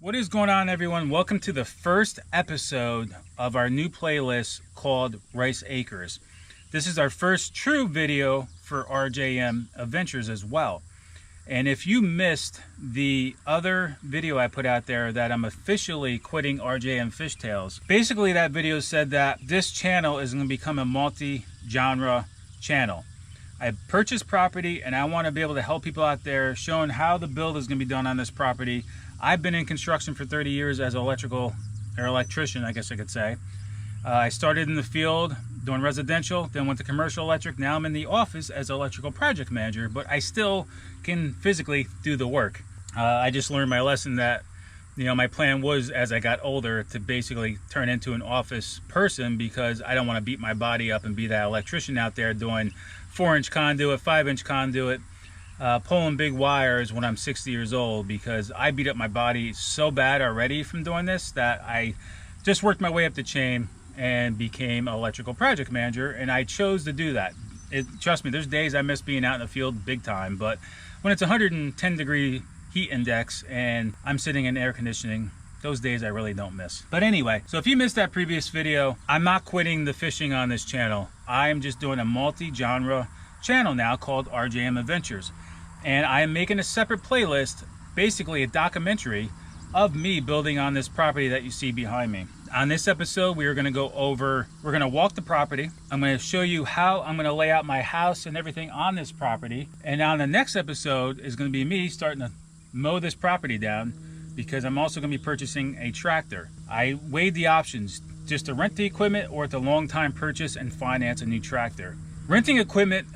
What is going on, everyone? Welcome to the first episode of our new playlist called Rice Acres. This is our first true video for rjmadventures as well. And if you missed the other video I put out there that I'm officially quitting RJM Fishtails, basically that video said that this channel is going to become a multi-genre channel. I purchased property and I want to be able to help people out there showing how the build is going to be done on this property. I've been in construction for 30 years as an electrician, I guess I could say. I started in the field doing residential, then went to commercial electric. Now I'm in the office as electrical project manager, but I still can physically do the work. I just learned my lesson that, my plan was as I got older to basically turn into an office person, because I don't want to beat my body up and be that electrician out there doing 4-inch conduit, 5-inch conduit, pulling big wires when I'm 60 years old, because I beat up my body so bad already from doing this that I just worked my way up the chain and became an electrical project manager, and I chose to do that. Trust me, there's days I miss being out in the field big time, but when it's 110 degree heat index and I'm sitting in air conditioning, those days I really don't miss. But anyway, so if you missed that previous video, I'm not quitting the fishing on this channel. I'm just doing a multi-genre channel now called rjmadventures. And I am making a separate playlist, basically a documentary of me building on this property that you see behind me. On this episode, we're going to walk the property. I'm going to show you how I'm going to lay out my house and everything on this property. And on the next episode is going to be me starting to mow this property down, because I'm also going to be purchasing a tractor. I weighed the options, just to rent the equipment or to long time purchase and finance a new tractor. Renting equipment,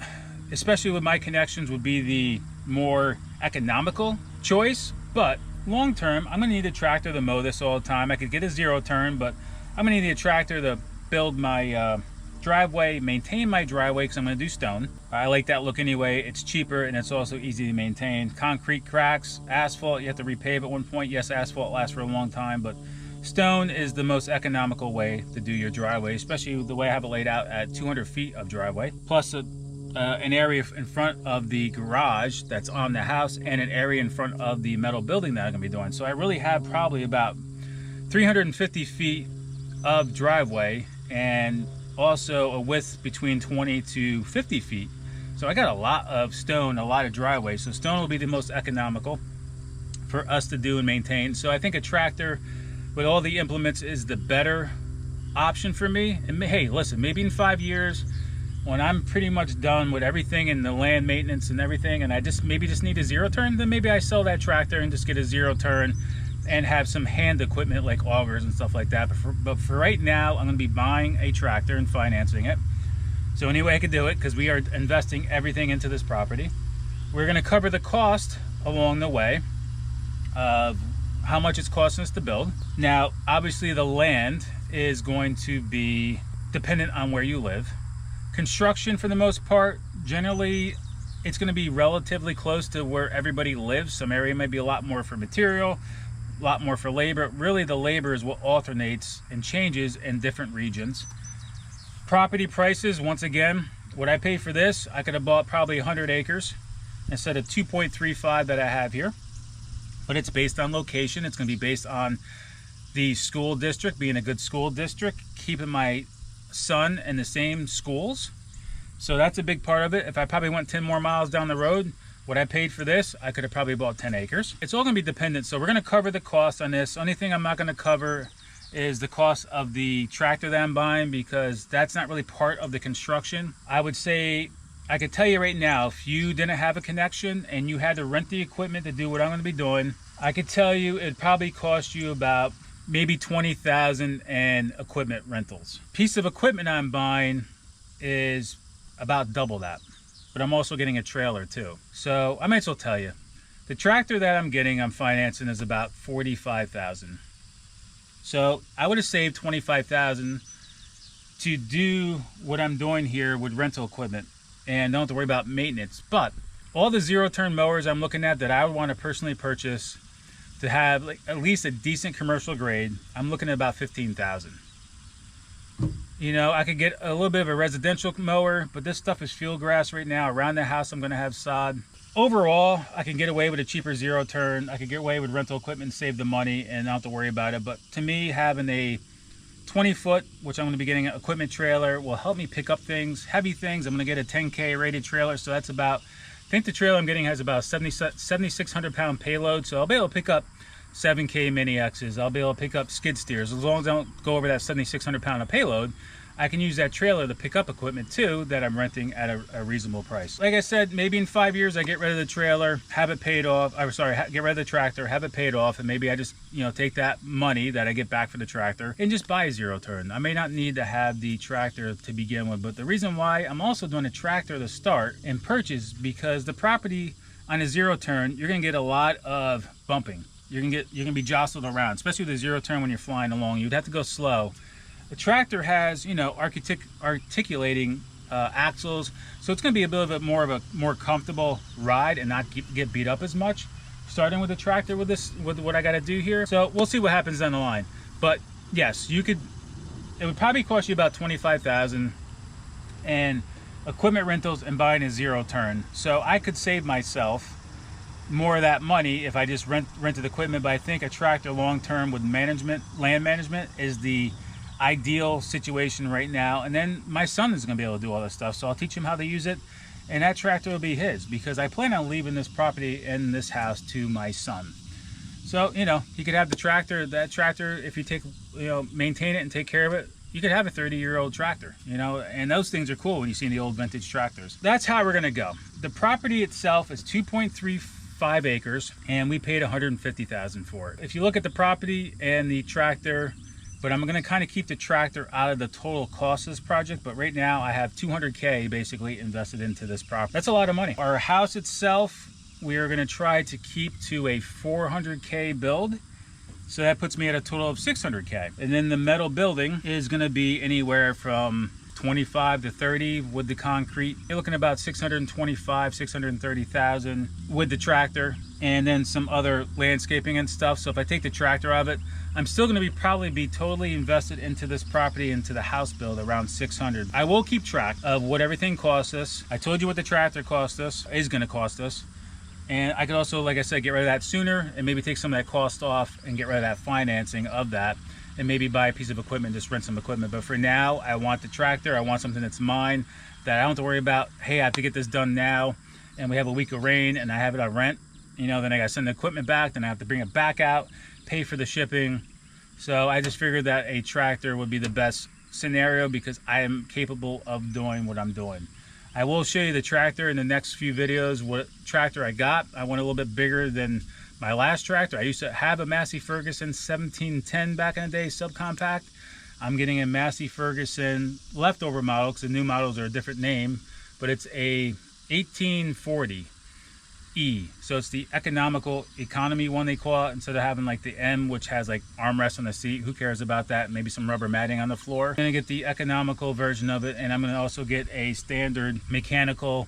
especially with my connections, would be the more economical choice, but long term I'm gonna need a tractor to mow this all the time. I could get a zero turn, but I'm gonna need a tractor to build my driveway, maintain my driveway, because I'm gonna do stone. I like that look anyway. It's cheaper and it's also easy to maintain. Concrete cracks, asphalt, you have to repave at one point. Yes, asphalt lasts for a long time, but stone is the most economical way to do your driveway, especially the way I have it laid out at 200 feet of driveway, plus an area in front of the garage that's on the house and an area in front of the metal building that I'm gonna be doing. So I really have probably about 350 feet of driveway, and also a width between 20 to 50 feet. So I got a lot of stone, a lot of driveway. So stone will be the most economical for us to do and maintain. So I think a tractor with all the implements is the better option for me. And hey, listen, maybe in 5 years, when I'm pretty much done with everything in the land maintenance and everything, and I maybe just need a zero turn, then maybe I sell that tractor and just get a zero turn and have some hand equipment like augers and stuff like that. But for right now, I'm going to be buying a tractor and financing it. So any way I could do it, because we are investing everything into this property. We're going to cover the cost along the way of how much it's costing us to build. Now, obviously the land is going to be dependent on where you live. Construction, for the most part, generally it's going to be relatively close to where everybody lives. Some area may be a lot more for material, a lot more for labor. Really, the labor is what alternates and changes in different regions. Property prices, once again, what I pay for this, I could have bought probably 100 acres instead of 2.35 that I have here. But it's based on location. It's going to be based on the school district, being a good school district, keeping my son in the same schools. So that's a big part of it. If I probably went 10 more miles down the road, what I paid for this, I could have probably bought 10 acres. It's all going to be dependent. So we're going to cover the cost on this. Only thing I'm not going to cover is the cost of the tractor that I'm buying, because that's not really part of the construction. I would say, I could tell you right now, if you didn't have a connection and you had to rent the equipment to do what I'm going to be doing, I could tell you it'd probably cost you about maybe $20,000 in equipment rentals. Piece of equipment I'm buying is about double that, but I'm also getting a trailer too. So I might as well tell you, the tractor that I'm getting, I'm financing, is about $45,000. So I would have saved $25,000 to do what I'm doing here with rental equipment, and don't have to worry about maintenance. But all the zero turn mowers I'm looking at that I would want to personally purchase to have like at least a decent commercial grade, I'm looking at about $15,000. I could get a little bit of a residential mower, but this stuff is field grass right now. Around the house, I'm going to have sod. overall, I can get away with a cheaper zero turn. I can get away with rental equipment and save the money and not have to worry about it. But to me, having a 20-foot, which I'm going to be getting an equipment trailer, will help me pick up things, heavy things. I'm going to get a 10K rated trailer, so that's about, I think the trailer I'm getting has about 7,600 pound payload, so I'll be able to pick up 7K mini X's. I'll be able to pick up skid steers. As long as I don't go over that 7,600 pound of payload, I can use that trailer to pick up equipment too that I'm renting at a reasonable price. Like I said, maybe in 5 years I get rid of the trailer, have it paid off. I'm sorry, get rid of the tractor, have it paid off, and maybe I just, you know, take that money that I get back for the tractor and just buy a zero turn. I may not need to have the tractor to begin with, but the reason why I'm also doing a tractor to start and purchase, because the property on a zero turn, you're gonna get a lot of bumping. You're gonna be jostled around, especially with a zero turn when you're flying along. You'd have to go slow. The tractor has, you know, articulating axles, so it's going to be a bit of a more comfortable ride and not get beat up as much. Starting with the tractor with what I got to do here, so we'll see what happens down the line. But yes, it would probably cost you about $25,000 and equipment rentals and buying a zero turn. So I could save myself more of that money if I just rented equipment. But I think a tractor long term with land management is the ideal situation right now. And then my son is going to be able to do all this stuff, so I'll teach him how to use it, and that tractor will be his, because I plan on leaving this property and this house to my son. So, you know, he could have the tractor. That tractor, if you maintain it and take care of it, you could have a 30-year-old tractor, you know, and those things are cool when you see the old vintage tractors. That's how we're going to go. The property itself is 2.35 acres, and we paid $150,000 for it. If you look at the property and the tractor, but I'm going to kind of keep the tractor out of the total cost of this project. But right now I have $200K basically invested into this property. That's a lot of money. Our house itself, we are going to try to keep to a $400K build. So that puts me at a total of $600K. And then the metal building is going to be anywhere from 25 to 30 with the concrete. You're looking at about 625, 630,000 with the tractor, and then some other landscaping and stuff. So if I take the tractor out of it, I'm still going to probably be totally invested into this property, into the house build, around 600. I will keep track of what everything costs us. I told you what the tractor cost us, is going to cost us. And I could also, like I said, get rid of that sooner and maybe take some of that cost off and get rid of that financing of that, and maybe buy a piece of equipment, just rent some equipment. But for now, I want the tractor. I want something that's mine, that I don't have to worry about, hey, I have to get this done now, and we have a week of rain and I have it on rent. You know, then I got to send the equipment back, then I have to bring it back out, pay for the shipping. So I just figured that a tractor would be the best scenario, because I am capable of doing what I'm doing. I will show you the tractor in the next few videos, what tractor I got. I went a little bit bigger than my last tractor. I used to have a Massey Ferguson 1710 back in the day, subcompact. I'm getting a Massey Ferguson leftover model, because the new models are a different name, but it's a 1840E. So it's the economical economy one, they call it, instead of having like the M, which has like armrests on the seat. Who cares about that? Maybe some rubber matting on the floor. I'm gonna get the economical version of it, and I'm gonna also get a standard mechanical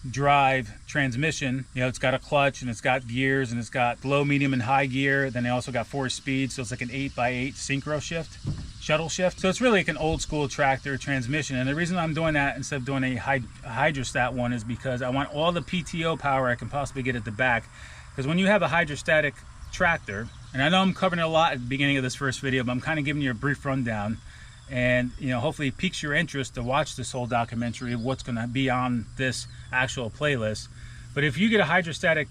drive transmission. You know, it's got a clutch and it's got gears and it's got low, medium, and high gear. Then they also got 4 speeds, so it's like an 8x8 synchro shift, shuttle shift. So it's really like an old school tractor transmission. And the reason I'm doing that instead of doing a hydrostat one is because I want all the PTO power I can possibly get at the back. Because when you have a hydrostatic tractor, and I know I'm covering it a lot at the beginning of this first video, but I'm kind of giving you a brief rundown, and you know, hopefully it piques your interest to watch this whole documentary of what's going to be on this actual playlist. But if you get a hydrostatic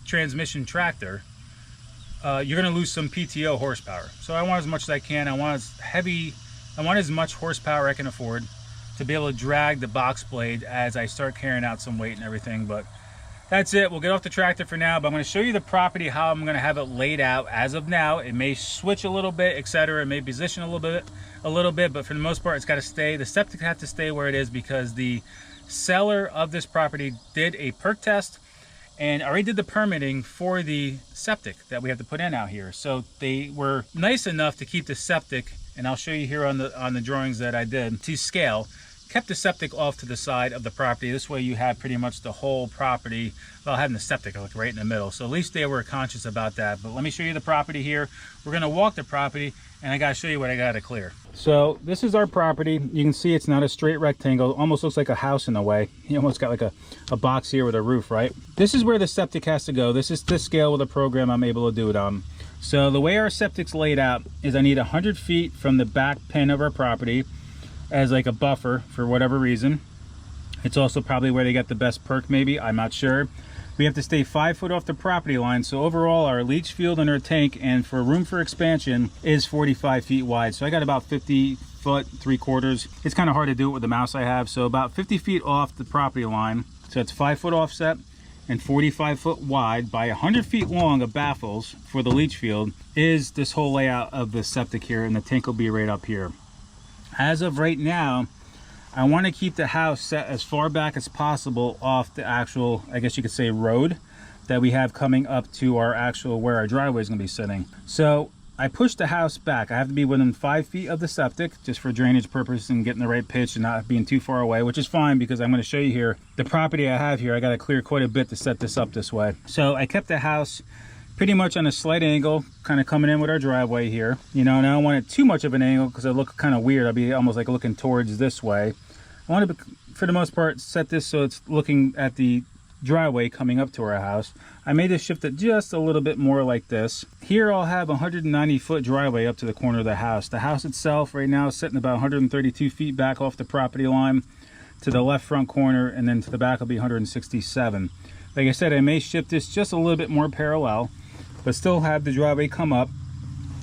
transmission tractor, you're going to lose some PTO horsepower. So I want as much as I can. I want as much horsepower I can afford to be able to drag the box blade as I start carrying out some weight and everything. But that's it. We'll get off the tractor for now, but I'm going to show you the property, how I'm going to have it laid out as of now. It may switch a little bit, etc. It may position a little bit, but for the most part, it's got to stay. The septic has to stay where it is, because the seller of this property did a perk test and already did the permitting for the septic that we have to put in out here. So they were nice enough to keep the septic, and I'll show you here on the drawings that I did, to scale. kept the septic off to the side of the property. This way you have pretty much the whole property, well, having the septic like right in the middle. So at least they were conscious about that. But let me show you the property here. We're gonna walk the property and I gotta show you what I gotta clear. So this is our property. You can see it's not a straight rectangle. It almost looks like a house in a way. You almost got like a box here with a roof, right? This is where the septic has to go. This is the scale with the program I'm able to do it on. So the way our septic's laid out is I need 100 feet from the back pin of our property as like a buffer for whatever reason. It's also probably where they get the best perk, maybe, I'm not sure. We have to stay 5 foot off the property line. So overall our leach field and our tank and for room for expansion is 45 feet wide. So I got about 50 foot 3/4. It's kind of hard to do it with the mouse I have. So about 50 feet off the property line. So it's 5 foot offset and 45 foot wide by 100 feet long of baffles for the leach field is this whole layout of the septic here, and the tank will be right up here. As of right now, I want to keep the house set as far back as possible off the actual, I guess you could say, road that we have coming up to our actual, where our driveway is going to be sitting. So I pushed the house back. I have to be within 5 feet of the septic just for drainage purposes and getting the right pitch and not being too far away, which is fine because I'm going to show you here the property I have here. I got to clear quite a bit to set this up this way. So I kept the house pretty much on a slight angle, kind of coming in with our driveway here, you know, and I don't want it too much of an angle because it look kind of weird. I'll be almost like looking towards this way. I want to, for the most part, set this so it's looking at the driveway coming up to our house. I made this shift it just a little bit more like this. Here I'll have a 190 foot driveway up to the corner of the house. The house itself right now is sitting about 132 feet back off the property line to the left front corner, and then to the back will be 167. Like I said, I may shift this just a little bit more parallel, but still have the driveway come up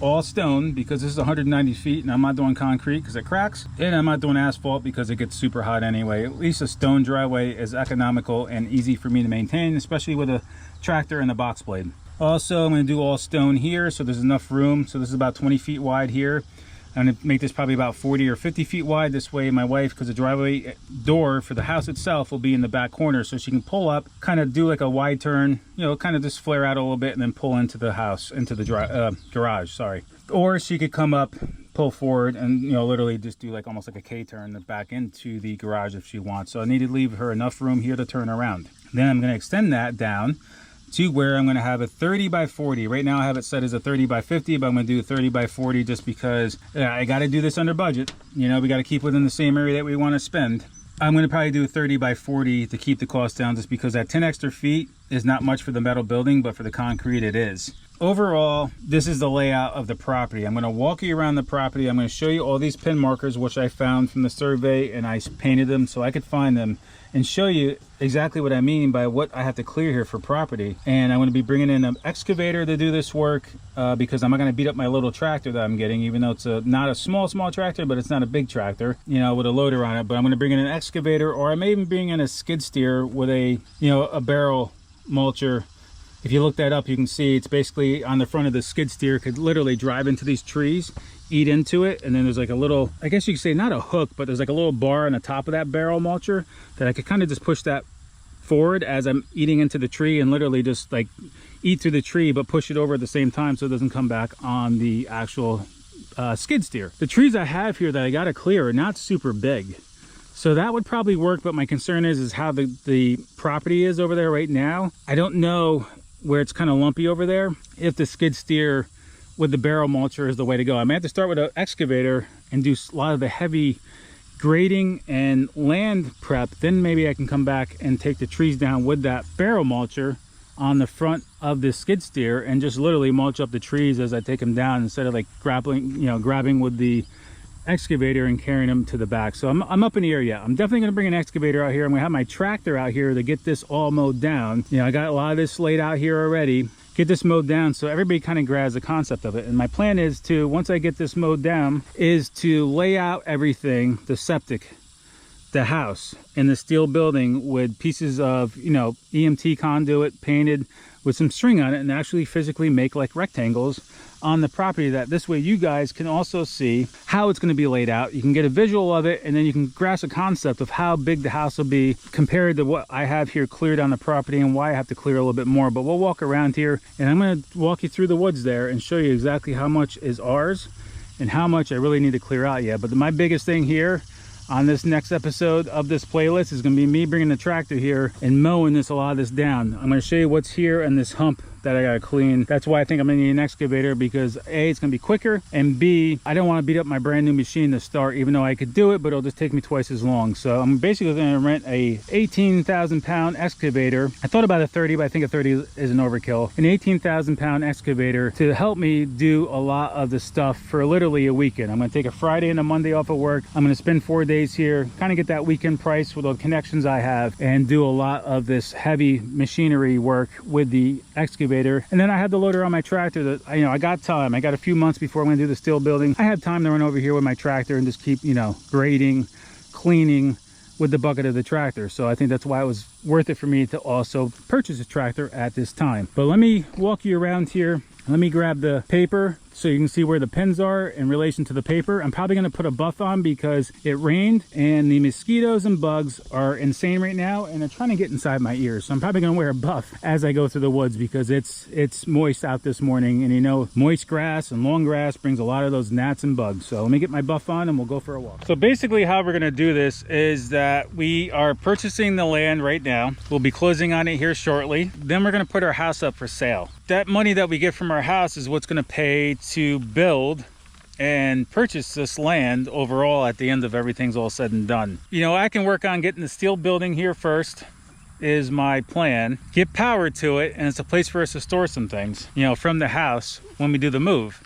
all stone because this is 190 feet and I'm not doing concrete because it cracks, and I'm not doing asphalt because it gets super hot anyway. At least a stone driveway is economical and easy for me to maintain, especially with a tractor and a box blade. Also, I'm going to do all stone here so there's enough room. So this is about 20 feet wide here. I'm going to make this probably about 40 or 50 feet wide. This way my wife, because the driveway door for the house itself will be in the back corner, so she can pull up, kind of do like a wide turn, you know, kind of just flare out a little bit and then pull into the house, into the garage, sorry. Or she could come up, pull forward, and, you know, literally just do like almost like a K-turn back into the garage if she wants. So I need to leave her enough room here to turn around. Then I'm going to extend that down to where I'm going to have a 30 by 40. Right now I have it set as a 30 by 50, but I'm going to do a 30 by 40 just because I got to do this under budget. You know, we got to keep within the same area that we want to spend. I'm going to probably do a 30 by 40 to keep the cost down, just because that 10 extra feet is not much for the metal building, but for the concrete it is. Overall, this is the layout of the property. I'm going to walk you around the property. I'm going to show you all these pin markers, which I found from the survey, and I painted them so I could find them and show you exactly what I mean by what I have to clear here for property. And I'm going to be bringing in an excavator to do this work because I'm not going to beat up my little tractor that I'm getting, even though it's not a small tractor, but it's not a big tractor, you know, with a loader on it. But I'm going to bring in an excavator, or I may even bring in a skid steer with a, you know, a barrel mulcher. If you look that up, you can see it's basically on the front of the skid steer, could literally drive into these trees, eat into it, and then there's like a little, I guess you could say not a hook, but there's like a little bar on the top of that barrel mulcher that I could kind of just push that forward as I'm eating into the tree and literally just like eat through the tree, but push it over at the same time so it doesn't come back on the actual skid steer. The trees I have here that I got to clear are not super big, so that would probably work, but my concern is how the property is over there right now. I don't know where it's kind of lumpy over there, if the skid steer with the barrel mulcher is the way to go. I may have to start with an excavator and do a lot of the heavy grading and land prep, then maybe I can come back and take the trees down with that barrel mulcher on the front of the skid steer and just literally mulch up the trees as I take them down, instead of like grabbing with the excavator and carrying them to the back. So I'm up in the air yet. I'm definitely going to bring an excavator out here. I'm going to have my tractor out here to get this all mowed down. You know, I got a lot of this laid out here already. Get this mowed down so everybody kind of grabs the concept of it. And my plan is to, once I get this mowed down, is to lay out everything, the septic, the house, and the steel building with pieces of, you know, EMT conduit painted with some string on it, and actually physically make like rectangles on the property, that this way you guys can also see how it's going to be laid out. You can get a visual of it, and then you can grasp a concept of how big the house will be compared to what I have here cleared on the property, and why I have to clear a little bit more. But we'll walk around here, and I'm going to walk you through the woods there and show you exactly how much is ours and how much I really need to clear out yet. But my biggest thing here, on this next episode of this playlist is going to be me bringing the tractor here and mowing a lot of this down. I'm going to show you what's here and this hump that I gotta clean. That's why I think I'm gonna need an excavator, because A, it's gonna be quicker, and B, I don't want to beat up my brand new machine to start, even though I could do it, but it'll just take me twice as long. So I'm basically gonna rent a 18,000 pound excavator. I thought about a 30, but I think a 30 is an overkill. An 18,000 pound excavator to help me do a lot of the stuff for literally a weekend. I'm gonna take a Friday and a Monday off of work. I'm gonna spend 4 days here, kind of get that weekend price with all the connections I have, and do a lot of this heavy machinery work with the excavator. And then I had the loader on my tractor that, I got time. I got a few months before I'm going to do the steel building. I had time to run over here with my tractor and just keep, grading, cleaning with the bucket of the tractor. So I think that's why it was worth it for me to also purchase a tractor at this time. But let me walk you around here. Let me grab the paper so you can see where the pins are in relation to the paper. I'm probably going to put a buff on because it rained and the mosquitoes and bugs are insane right now and they're trying to get inside my ears. So I'm probably going to wear a buff as I go through the woods because it's moist out this morning, and moist grass and long grass brings a lot of those gnats and bugs. So let me get my buff on and we'll go for a walk. So basically how we're going to do this is that we are purchasing the land right now. We'll be closing on it here shortly. Then we're going to put our house up for sale. That money that we get from our house is what's going to pay to build and purchase this land overall at the end of everything's all said and done. I can work on getting the steel building here first is my plan. Get power to it, and it's a place for us to store some things, from the house when we do the move.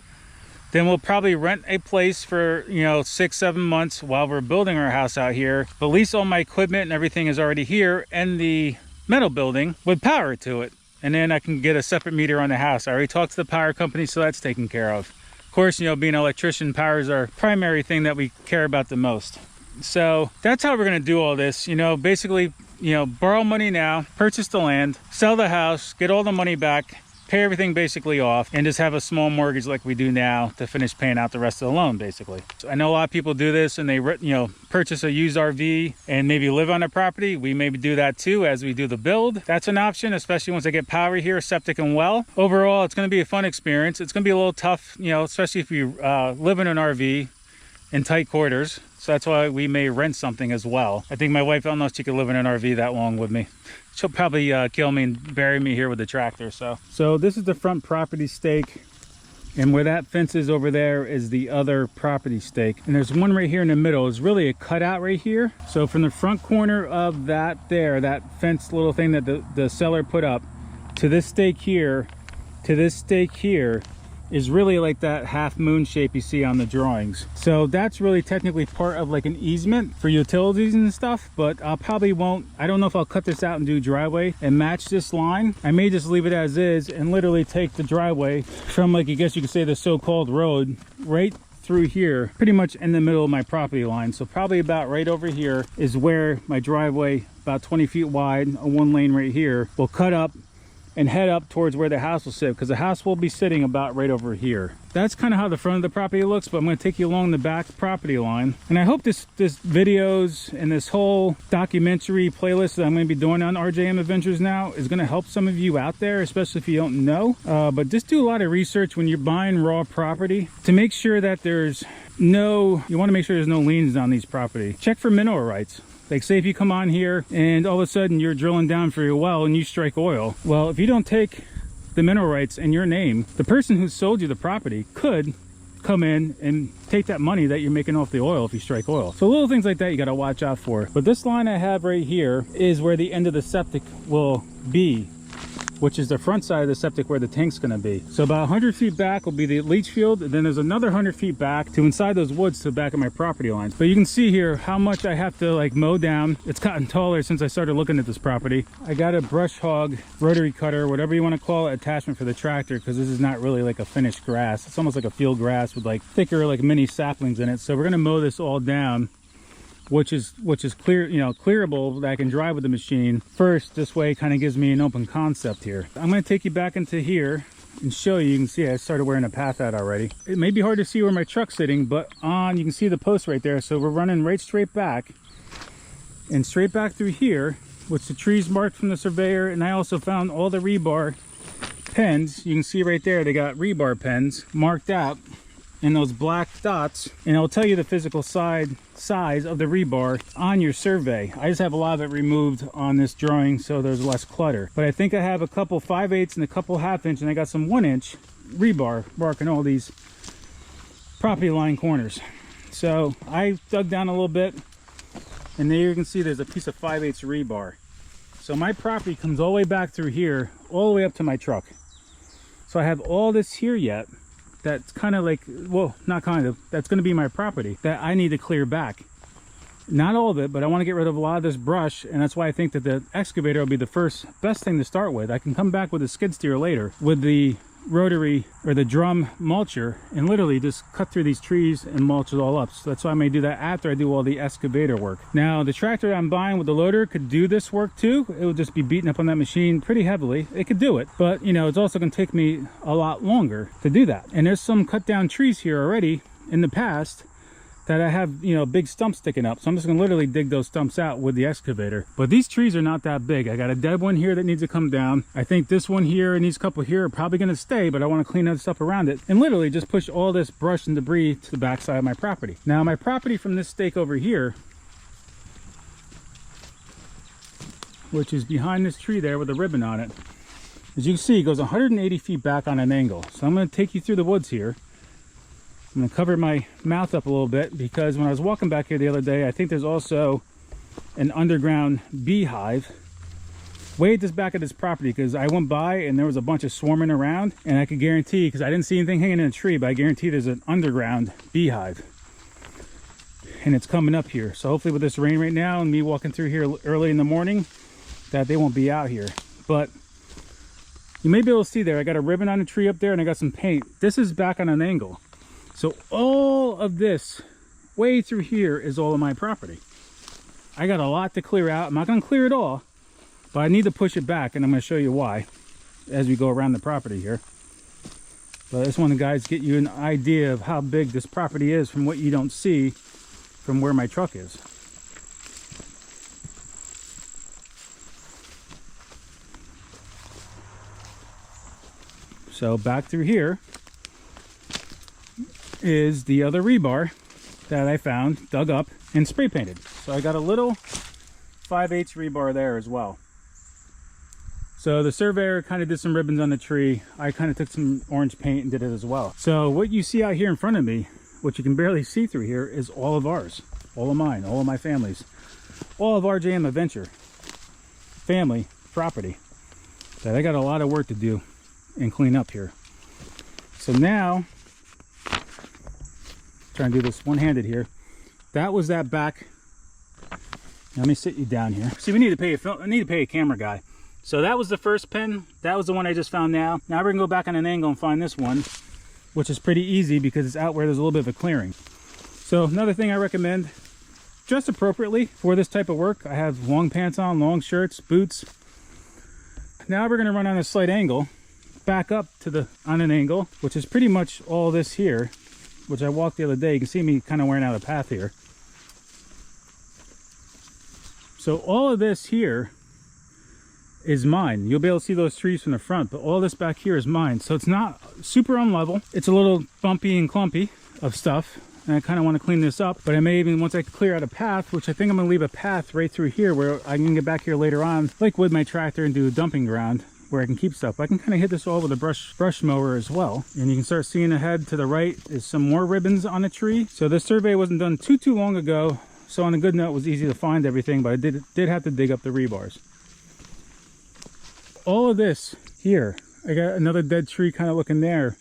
Then we'll probably rent a place for 6-7 months while we're building our house out here. But at least all my equipment and everything is already here, and the metal building with power to it. And then I can get a separate meter on the house. I already talked to the power company, so that's taken care of. Of course, being an electrician, power is our primary thing that we care about the most. So that's how we're going to do all this. Basically, borrow money now, purchase the land, sell the house, get all the money back, pay everything basically off, and just have a small mortgage like we do now to finish paying out the rest of the loan, basically. So I know a lot of people do this and they purchase a used RV and maybe live on a property. We maybe do that too as we do the build. That's an option, especially once I get power here, septic and well. Overall, it's going to be a fun experience. It's going to be a little tough, especially if you live in an RV in tight quarters. So that's why we may rent something as well. I think my wife, I don't know if she could live in an RV that long with me. She'll probably kill me and bury me here with the tractor. So this is the front property stake, and where that fence is over there is the other property stake. And there's one right here in the middle. It's really a cutout right here. So from the front corner of that fence little thing that the seller put up to this stake here, to this stake here, is really like that half moon shape you see on the drawings. So that's really technically part of like an easement for utilities and stuff, but I don't know if I'll cut this out and do driveway and match this line. I may just leave it as is and literally take the driveway from, like, I guess you could say, the so-called road right through here, pretty much in the middle of my property line. So probably about right over here is where my driveway, about 20 feet wide, a one lane right here, will cut up and head up towards where the house will sit, because the house will be sitting about right over here. That's kind of how the front of the property looks, but I'm going to take you along the back property line. And I hope this videos and this whole documentary playlist that I'm going to be doing on RJM Adventures now is going to help some of you out there, especially if you don't know. But just do a lot of research when you're buying raw property to make sure that you want to make sure there's no liens on these property. Check for mineral rights. Like, say if you come on here and all of a sudden you're drilling down for your well and you strike oil. Well, if you don't take the mineral rights in your name, the person who sold you the property could come in and take that money that you're making off the oil if you strike oil. So little things like that you got to watch out for. But this line I have right here is where the end of the septic will be, which is the front side of the septic where the tank's going to be. So about 100 feet back will be the leach field, and then there's another 100 feet back to inside those woods to the back of my property lines. But you can see here how much I have to like mow down. It's gotten taller since I started looking at this property. I got a brush hog, rotary cutter, whatever you want to call it, attachment for the tractor, because this is not really like a finished grass. It's almost like a field grass with like thicker like mini saplings in it. So we're going to mow this all down, which is clear, clearable, that I can drive with the machine first. This way kind of gives me an open concept here. I'm going to take you back into here and show you. You can see I started wearing a path out already. It may be hard to see where my truck's sitting, but you can see the post right there. So we're running right straight back and straight back through here, which the trees marked from the surveyor. And I also found all the rebar pens. You can see right there, they got rebar pens marked out and those black dots, and it'll tell you the physical size of the rebar on your survey. I just have a lot of it removed on this drawing so there's less clutter. But I think I have a couple 5/8 and a couple 1/2 inch, and I got some 1 inch rebar marking all these property line corners. So I dug down a little bit, and there you can see there's a piece of 5/8 rebar. So my property comes all the way back through here, all the way up to my truck. So I have all this here yet that's kind of like, well, not kind of, that's going to be my property that I need to clear back. Not all of it, but I want to get rid of a lot of this brush, and that's why I think that the excavator will be the best thing to start with. I can come back with a skid steer later with the rotary or the drum mulcher and literally just cut through these trees and mulch it all up. So that's why I may do that after I do all the excavator work. Now the tractor I'm buying with the loader could do this work too. It would just be beating up on that machine pretty heavily. It could do it, but you know, it's also going to take me a lot longer to do that. And there's some cut down trees here already in the past that I have, you know, big stumps sticking up. So I'm just gonna literally dig those stumps out with the excavator. But these trees are not that big. I got a dead one here that needs to come down. I think this one here and these couple here are probably gonna stay, but I wanna clean that stuff around it and literally just push all this brush and debris to the backside of my property. Now my property from this stake over here, which is behind this tree there with a ribbon on it, as you can see, it goes 180 feet back on an angle. So I'm gonna take you through the woods here. I'm going to cover my mouth up a little bit because when I was walking back here the other day, I think there's also an underground beehive way at this back of this property, because I went by and there was a bunch of swarming around, and I could guarantee, because I didn't see anything hanging in a tree, but I guarantee there's an underground beehive and it's coming up here. So hopefully with this rain right now and me walking through here early in the morning, that they won't be out here. But you may be able to see there, I got a ribbon on the tree up there and I got some paint. This is back on an angle. So all of this way through here is all of my property. I got a lot to clear out. I'm not going to clear it all, but I need to push it back, and I'm going to show you why as we go around the property here. But I just want to, guys, get you an idea of how big this property is from what you don't see from where my truck is. So back through here is the other rebar that I found, dug up, and spray painted. So I got a little 5/8 rebar there as well. So the surveyor kind of did some ribbons on the tree. I kind of took some orange paint and did it as well. So what you see out here in front of me, which you can barely see through here, is all of ours, all of mine, all of my family's, all of RJM Adventure family property that I got a lot of work to do and clean up here. So now, trying to do this one-handed here. That was that back. Let me sit you down here. See, we need to pay a camera guy. So that was the first pin. That was the one I just found now. Now we're gonna go back on an angle and find this one, which is pretty easy because it's out where there's a little bit of a clearing. So another thing I recommend, dress appropriately for this type of work. I have long pants on, long shirts, boots. Now we're gonna run on a slight angle, back up to on an angle, which is pretty much all this here, which I walked the other day. You can see me kind of wearing out a path here. So all of this here is mine. You'll be able to see those trees from the front, but all this back here is mine. So it's not super unlevel. It's a little bumpy and clumpy of stuff, and I kind of want to clean this up. But I may even, once I clear out a path, which I think I'm going to leave a path right through here where I can get back here later on, like with my tractor, and do a dumping ground where I can keep stuff. I can kind of hit this all with a brush mower as well. And you can start seeing ahead to the right is some more ribbons on a tree. So this survey wasn't done too long ago. So on a good note, it was easy to find everything, but I did have to dig up the rebars. All of this here, I got another dead tree kind of looking there,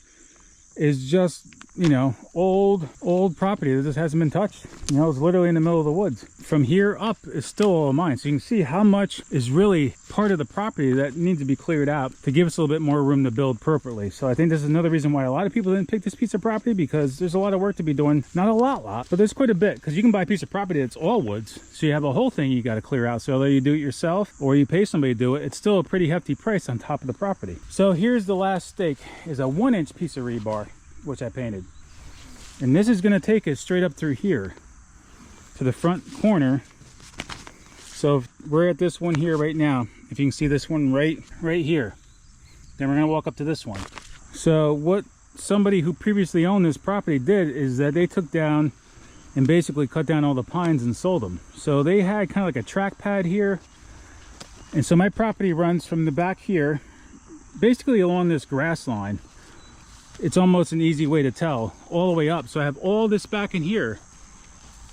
is just, you know, old property that just hasn't been touched. You know, it's literally in the middle of the woods. From here up is still all mine. So you can see how much is really part of the property that needs to be cleared out to give us a little bit more room to build appropriately. So I think this is another reason why a lot of people didn't pick this piece of property, because there's a lot of work to be doing. Not a lot, but there's quite a bit, because you can buy a piece of property that's all woods. So you have a whole thing you got to clear out. So whether you do it yourself or you pay somebody to do it, it's still a pretty hefty price on top of the property. So here's the last stake, is a 1-inch piece of rebar, which I painted. And this is going to take us straight up through here to the front corner. So we're at this one here right now. If you can see this one right here, then we're going to walk up to this one. So what somebody who previously owned this property did is that they took down and basically cut down all the pines and sold them. So they had kind of like a track pad here. And so my property runs from the back here, basically along this grass line. It's almost an easy way to tell, all the way up. So I have all this back in here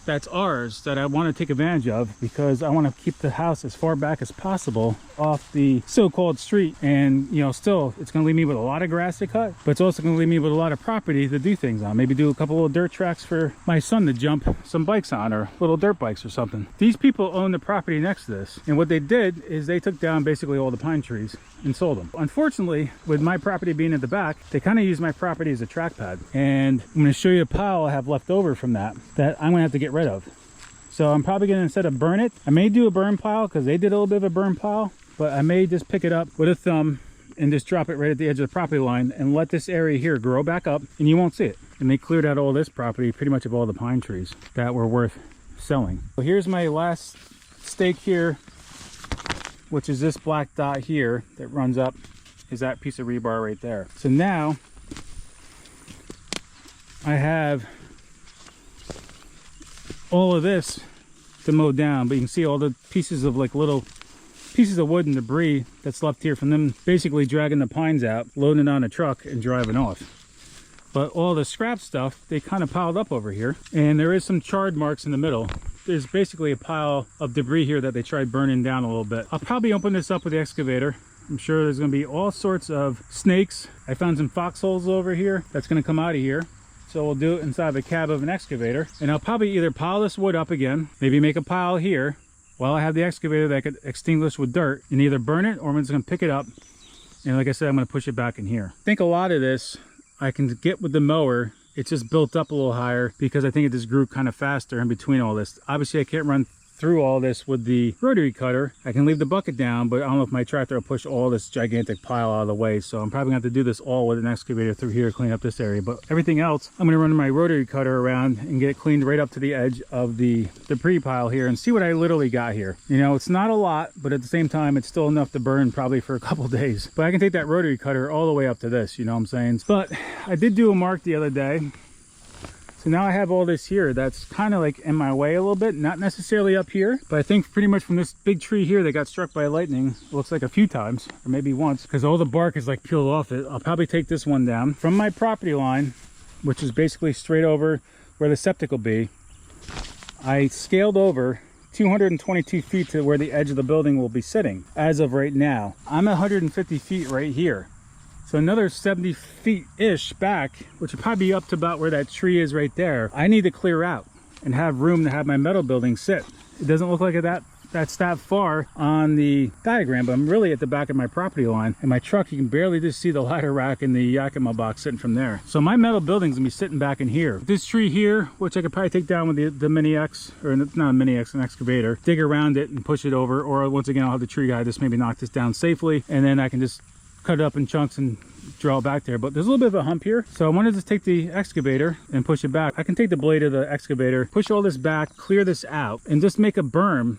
that's ours that I want to take advantage of, because I want to keep the house as far back as possible off the so-called street. And you know, still it's going to leave me with a lot of grass to cut, but it's also going to leave me with a lot of property to do things on. Maybe do a couple little dirt tracks for my son to jump some bikes on, or little dirt bikes or something. These people own the property next to this, and what they did is they took down basically all the pine trees and sold them. Unfortunately, with my property being at the back, they kind of use my property as a track pad. And I'm going to show you a pile I have left over from that I'm going to have to get rid of. So I'm probably going to, instead of burn it, I may do a burn pile, because they did a little bit of a burn pile, but I may just pick it up with a thumb and just drop it right at the edge of the property line and let this area here grow back up, and you won't see it. And they cleared out all this property, pretty much of all the pine trees that were worth selling. So here's my last stake here, which is this black dot here that runs up, is that piece of rebar right there. So now I have all of this to mow down, but you can see all the pieces of like little pieces of wood and debris that's left here from them basically dragging the pines out, loading it on a truck and driving off. But all the scrap stuff, they kind of piled up over here, and there is some charred marks in the middle. There's basically a pile of debris here that they tried burning down a little bit. I'll probably open this up with the excavator. I'm sure there's going to be all sorts of snakes. I found some foxholes over here that's going to come out of here. So we'll do it inside the cab of an excavator. And I'll probably either pile this wood up again, maybe make a pile here, while I have the excavator that I could extinguish with dirt, and either burn it, or I'm just going to pick it up. And like I said, I'm going to push it back in here. I think a lot of this I can get with the mower. It's just built up a little higher because I think it just grew kind of faster in between all this. Obviously, I can't run through all this with the rotary cutter. I can leave the bucket down, but I don't know if my tractor will push all this gigantic pile out of the way. So I'm probably gonna have to do this all with an excavator through here, clean up this area. But everything else, I'm gonna run my rotary cutter around and get it cleaned right up to the edge of the debris pile here and see what I literally got here. You know, it's not a lot, but at the same time, it's still enough to burn probably for a couple days. But I can take that rotary cutter all the way up to this, you know what I'm saying? But I did do a mark the other day. So now I have all this here that's kind of like in my way a little bit, not necessarily up here, but I think pretty much from this big tree here that got struck by lightning, looks like a few times, or maybe once, because all the bark is like peeled off it. I'll probably take this one down from my property line, which is basically straight over where the septic will be. I scaled over 222 feet to where the edge of the building will be sitting. As of right now, I'm 150 feet right here. So another 70 feet-ish back, which would probably be up to about where that tree is right there, I need to clear out and have room to have my metal building sit. It doesn't look like that's that far on the diagram, but I'm really at the back of my property line. And my truck, you can barely just see the ladder rack and the Yakima box sitting from there. So my metal building's gonna be sitting back in here. This tree here, which I could probably take down with the Mini X, or not a Mini X, an excavator, dig around it and push it over. Or once again, I'll have the tree guy just maybe knock this down safely, and then I can just cut it up in chunks and draw it back there. But there's a little bit of a hump here, so I wanted to take the excavator and push it back. I can take the blade of the excavator, push all this back, clear this out, and just make a berm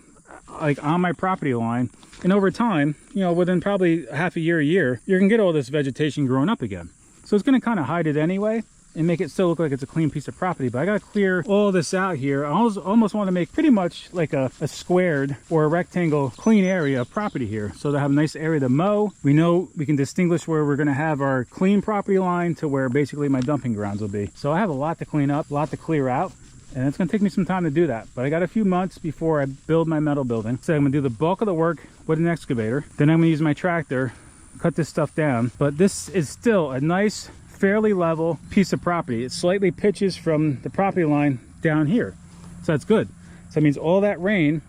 like on my property line. And over time, you know, within probably half a year, you're gonna get all this vegetation growing up again. So it's gonna kind of hide it anyway and make it still look like it's a clean piece of property. But I gotta clear all this out here. I almost want to make pretty much like a squared or a rectangle clean area of property here, so to have a nice area to mow. We know we can distinguish where we're gonna have our clean property line to where basically my dumping grounds will be. So I have a lot to clean up, a lot to clear out, and it's gonna take me some time to do that. But I got a few months before I build my metal building. So I'm gonna do the bulk of the work with an excavator. Then I'm gonna use my tractor, cut this stuff down. But this is still a nice, fairly level piece of property. It slightly pitches from the property line down here, so that's good. So that means all that rain,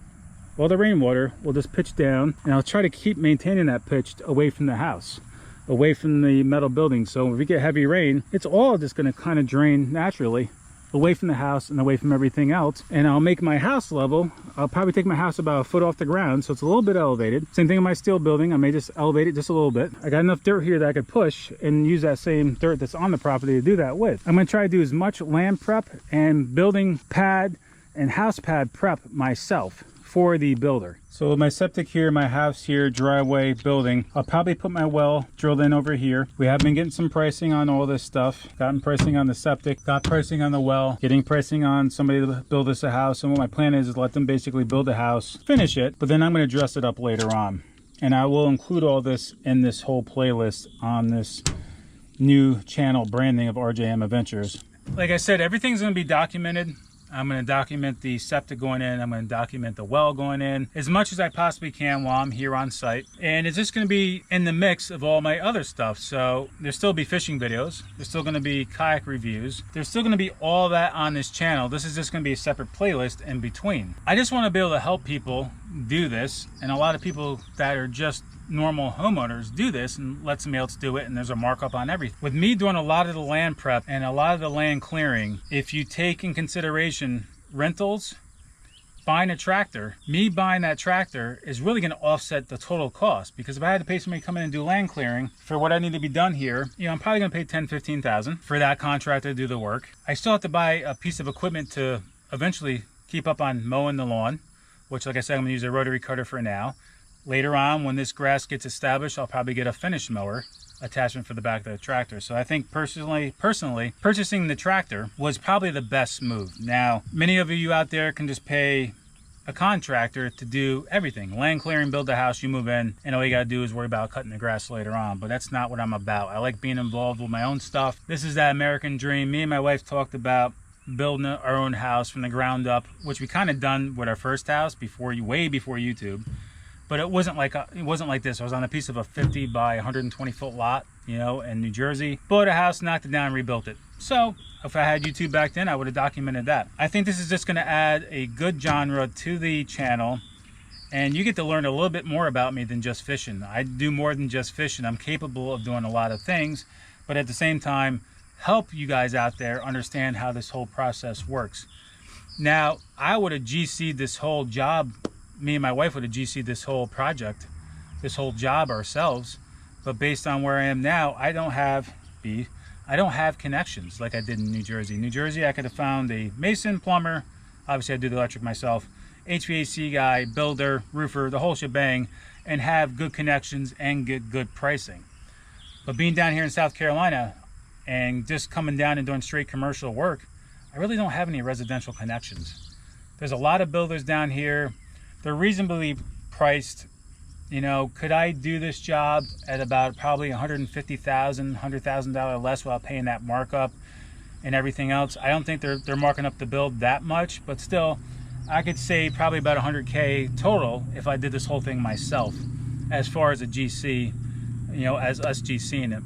all the rainwater will just pitch down, and I'll try to keep maintaining that pitch away from the house, away from the metal building. So if we get heavy rain, it's all just going to kind of drain naturally away from the house and away from everything else. And I'll make my house level. I'll probably take my house about a foot off the ground, so it's a little bit elevated. Same thing in my steel building. I may just elevate it just a little bit. I got enough dirt here that I could push and use that same dirt that's on the property to do that with. I'm going to try to do as much land prep and building pad and house pad prep myself for the builder. So with my septic here, my house here, driveway, building, I'll probably put my well drilled in over here. We have been getting some pricing on all this stuff. Gotten pricing on the septic, got pricing on the well, getting pricing on somebody to build us a house. And what my plan is let them basically build a house, finish it, but then I'm going to dress it up later on. And I will include all this in this whole playlist on this new channel branding of RJM Adventures. Like I said, everything's going to be documented. I'm going to document the septic going in. I'm going to document the well going in as much as I possibly can while I'm here on site. And it's just going to be in the mix of all my other stuff. So there'll still be fishing videos. There's still going to be kayak reviews. There's still going to be all that on this channel. This is just going to be a separate playlist in between. I just want to be able to help people do this. And a lot of people that are just normal homeowners do this and let somebody else do it, and there's a markup on everything. With me doing a lot of the land prep and a lot of the land clearing, if you take in consideration rentals, buying a tractor, me buying that tractor is really going to offset the total cost, because if I had to pay somebody to come in and do land clearing for what I need to be done here, you know, I'm probably going to pay $10,000-15,000 for that contractor to do the work. I still have to buy a piece of equipment to eventually keep up on mowing the lawn, which, like I said, I'm going to use a rotary cutter for now. Later on, when this grass gets established, I'll probably get a finish mower attachment for the back of the tractor. So I think personally, purchasing the tractor was probably the best move. Now, many of you out there can just pay a contractor to do everything. Land clearing, build the house, you move in, and all you gotta do is worry about cutting the grass later on. But that's not what I'm about. I like being involved with my own stuff. This is that American dream. Me and my wife talked about building our own house from the ground up, which we kind of done with our first house way before YouTube. But it wasn't like this. I was on a piece of a 50 by 120 foot lot, you know, in New Jersey. Bought a house, knocked it down, and rebuilt it. So if I had YouTube back then, I would have documented that. I think this is just going to add a good genre to the channel, and you get to learn a little bit more about me than just fishing. I do more than just fishing. I'm capable of doing a lot of things, but at the same time, help you guys out there understand how this whole process works. Now, I would have GC'd this whole job. Me and my wife would have GC'd this whole project, this whole job ourselves. But based on where I am now, I don't have connections like I did in New Jersey. New Jersey, I could have found a mason, plumber. Obviously, I do the electric myself. HVAC guy, builder, roofer, the whole shebang, and have good connections and get good pricing. But being down here in South Carolina and just coming down and doing straight commercial work, I really don't have any residential connections. There's a lot of builders down here. They're reasonably priced. You know, could I do this job at about probably $150,000, $100,000 less without paying that markup and everything else? I don't think they're marking up the build that much, but still, I could save probably about $100K total if I did this whole thing myself, as far as a GC, you know, as us GCing it.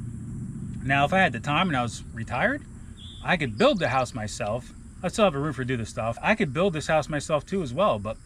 Now, if I had the time and I was retired, I could build the house myself. I still have a roofer do the stuff. I could build this house myself too as well, but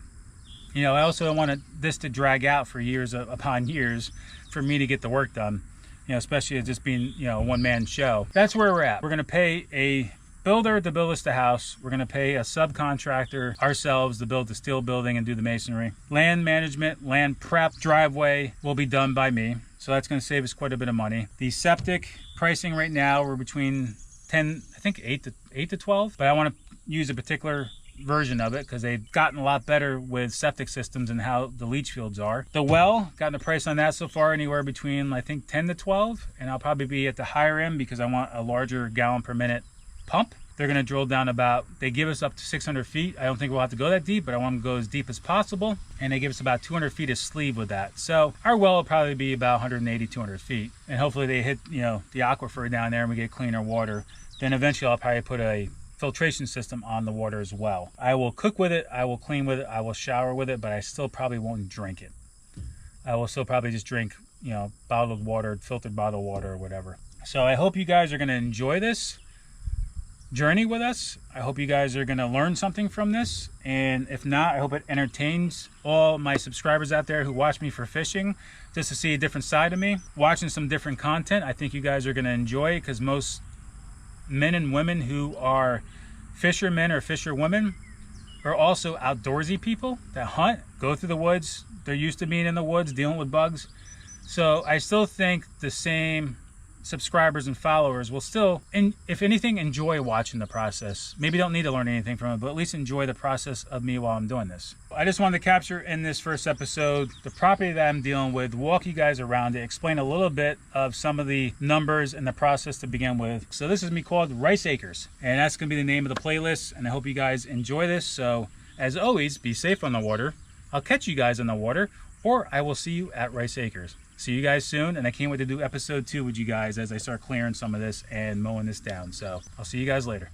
you know, I also wanted this to drag out for years upon years for me to get the work done, you know, especially just being, you know, a one-man show. That's where we're at. We're going to pay a builder to build us the house. We're going to pay a subcontractor ourselves to build the steel building and do the masonry. Land management, land prep, driveway will be done by me. So that's going to save us quite a bit of money. The septic pricing right now, we're between 10, I think 8 to 12, but I want to use a particular version of it because they've gotten a lot better with septic systems and how the leach fields are. The well, gotten a price on that so far anywhere between I think 10 to 12, and I'll probably be at the higher end because I want a larger gallon per minute pump. They're going to drill down they give us up to 600 feet. I don't think we'll have to go that deep, but I want them to go as deep as possible, and they give us about 200 feet of sleeve with that. So our well will probably be about 180, 200 feet, and hopefully they hit, you know, the aquifer down there and we get cleaner water. Then eventually I'll probably put a filtration system on the water as well. I will cook with it, I will clean with it, I will shower with it, but I still probably won't drink it. I will still probably just drink, you know, bottled water, filtered bottled water or whatever. So I hope you guys are going to enjoy this journey with us. I hope you guys are going to learn something from this, and if not, I hope it entertains all my subscribers out there who watch me for fishing, just to see a different side of me, watching some different content. I think you guys are going to enjoy it because most men and women who are fishermen or fisherwomen are also outdoorsy people that hunt, go through the woods. They're used to being in the woods, dealing with bugs. So I still think the same subscribers and followers will still, and if anything, enjoy watching the process. Maybe don't need to learn anything from it, but at least enjoy the process of me while I'm doing this. I just wanted to capture in this first episode the property that I'm dealing with, walk you guys around it, explain a little bit of some of the numbers and the process to begin with. So this is me called Rice Acres, and that's going to be the name of the playlist, and I hope you guys enjoy this. So as always, be safe on the water. I'll catch you guys on the water, or I will see you at Rice Acres. See you guys soon, and I can't wait to do episode 2 with you guys as I start clearing some of this and mowing this down. So I'll see you guys later.